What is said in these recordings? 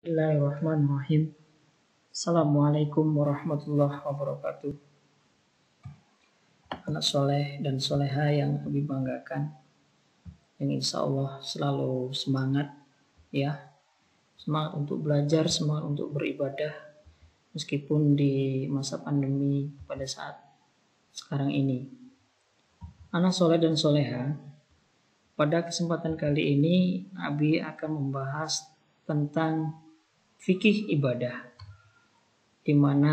Bismillahirrahmanirrahim. Assalamualaikum warahmatullahi wabarakatuh. Anak soleh dan soleha yang kami banggakan, yang insya Allah selalu semangat, ya, semangat untuk belajar, semangat untuk beribadah, meskipun di masa pandemi pada saat sekarang ini. Anak soleh dan soleha, pada kesempatan kali ini Abi akan membahas tentang fikih ibadah, di mana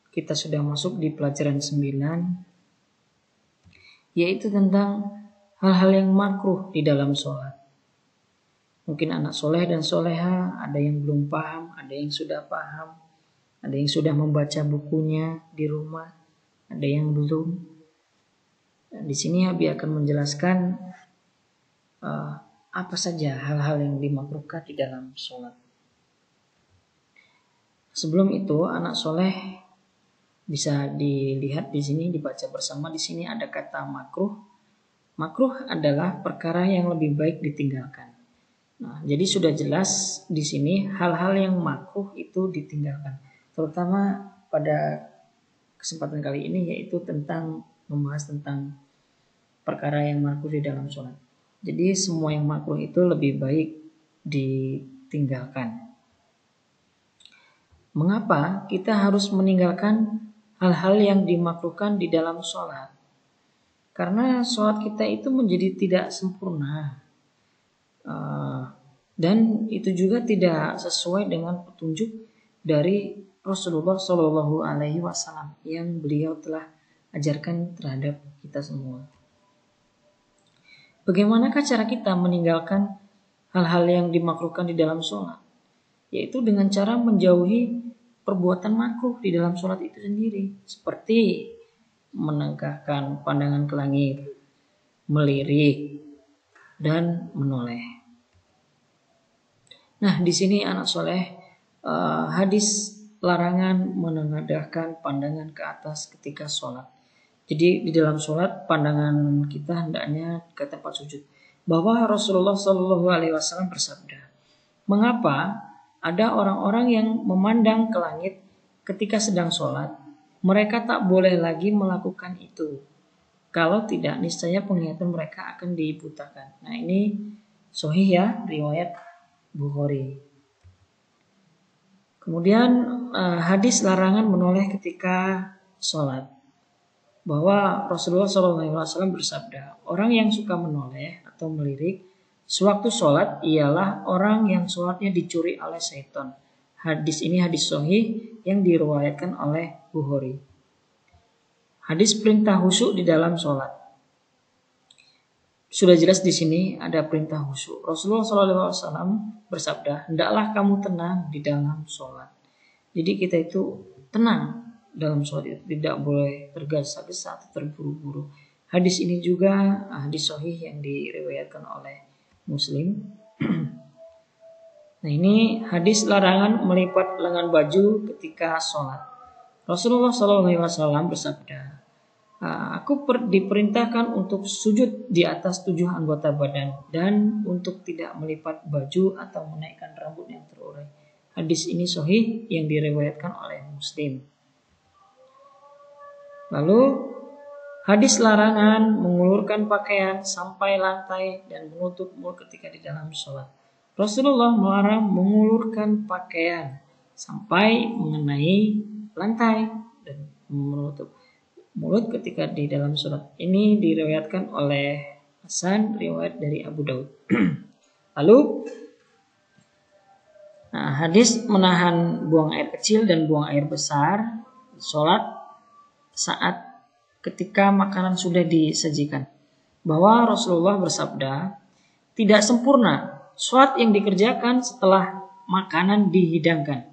kita sudah masuk di pelajaran 9, yaitu tentang hal-hal yang makruh di dalam sholat. Mungkin anak soleh dan soleha ada yang belum paham, ada yang sudah paham, ada yang sudah membaca bukunya di rumah, ada yang belum. Dan di sini Abi akan menjelaskan apa saja hal-hal yang dimakruhkan di dalam sholat. Sebelum itu, anak soleh bisa dilihat di sini, dibaca bersama. Di sini ada kata makruh. Makruh adalah perkara yang lebih baik ditinggalkan. Nah, jadi sudah jelas di sini hal-hal yang makruh itu ditinggalkan. Terutama pada kesempatan kali ini, yaitu tentang membahas tentang perkara yang makruh di dalam sholat. Jadi semua yang makruh itu lebih baik ditinggalkan. Mengapa kita harus meninggalkan hal-hal yang dimakruhkan di dalam sholat? Karena sholat kita itu menjadi tidak sempurna, dan itu juga tidak sesuai dengan petunjuk dari Rasulullah Shallallahu Alaihi Wasallam yang beliau telah ajarkan terhadap kita semua. Bagaimanakah cara kita meninggalkan hal-hal yang dimakruhkan di dalam sholat? Yaitu dengan cara menjauhi perbuatan makruh di dalam sholat itu sendiri, seperti menegakkan pandangan ke langit, melirik, dan menoleh. Nah, di sini anak soleh, hadis larangan menengadahkan pandangan ke atas ketika sholat. Jadi di dalam sholat pandangan kita hendaknya ke tempat sujud. Bahwa Rasulullah Shallallahu Alaihi Wasallam bersabda, mengapa ada orang-orang yang memandang ke langit ketika sedang sholat? Mereka tak boleh lagi melakukan itu. Kalau tidak, niscaya penglihatan mereka akan dibutakan. Nah, ini sahih ya, riwayat Bukhari. Kemudian hadis larangan menoleh ketika sholat. Bahwa Rasulullah SAW bersabda, orang yang suka menoleh atau melirik sewaktu sholat ialah orang yang sholatnya dicuri oleh syaitan. Hadis ini hadis sahih yang diriwayatkan oleh Bukhari. Hadis perintah khusyuk di dalam sholat. Sudah jelas di sini ada perintah khusyuk. Rasulullah SAW bersabda, hendaklah kamu tenang di dalam sholat. Jadi kita itu tenang dalam sholat itu, tidak boleh tergesa-gesa atau terburu-buru. Hadis ini juga hadis sahih yang diriwayatkan oleh Muslim. Nah, ini hadis larangan melipat lengan baju ketika sholat. Rasulullah SAW bersabda, aku diperintahkan untuk sujud di atas 7 anggota badan dan untuk tidak melipat baju atau menaikkan rambut yang terurai. Hadis ini sahih yang diriwayatkan oleh Muslim. Lalu hadis larangan mengulurkan pakaian sampai lantai dan menutup mulut ketika di dalam sholat. Rasulullah melarang mengulurkan pakaian sampai mengenai lantai dan menutup mulut ketika di dalam sholat. Ini diriwayatkan oleh Hasan, riwayat dari Abu Daud. Lalu hadis menahan buang air kecil dan buang air besar di sholat saat ketika makanan sudah disajikan. Bahwa Rasulullah bersabda, tidak sempurna sholat yang dikerjakan setelah makanan dihidangkan.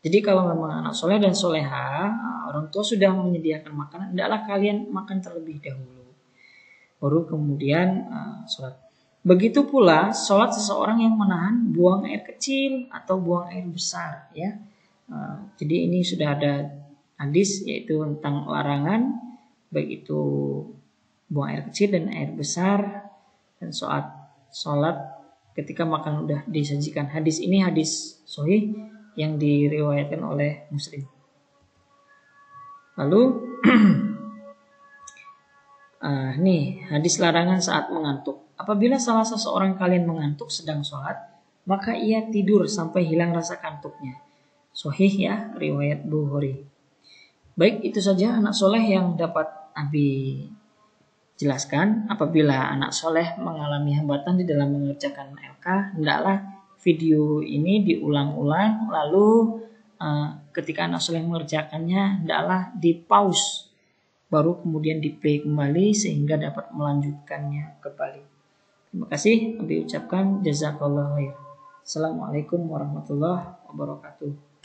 Jadi kalau memang anak soleh dan soleha, orang tua sudah menyediakan makanan, hendaklah kalian makan terlebih dahulu, baru kemudian sholat. Begitu pula sholat seseorang yang menahan buang air kecil atau buang air besar, ya. Jadi ini sudah ada hadis yaitu tentang larangan baik itu buang air kecil dan air besar dan sholat ketika makan udah disajikan. Hadis ini hadis sahih yang diriwayatkan oleh Muslim. Lalu nih hadis larangan saat mengantuk. Apabila salah seseorang kalian mengantuk sedang sholat, maka ia tidur sampai hilang rasa kantuknya. Sahih ya, riwayat Bukhari. Baik, itu saja anak soleh yang dapat Abi jelaskan. Apabila anak soleh mengalami hambatan di dalam mengerjakan LK, hendaklah video ini diulang-ulang. Lalu ketika anak soleh mengerjakannya, hendaklah di pause, baru kemudian di play kembali sehingga dapat melanjutkannya kembali. Terima kasih. Abi ucapkan jazakallahu khair. Assalamualaikum warahmatullahi wabarakatuh.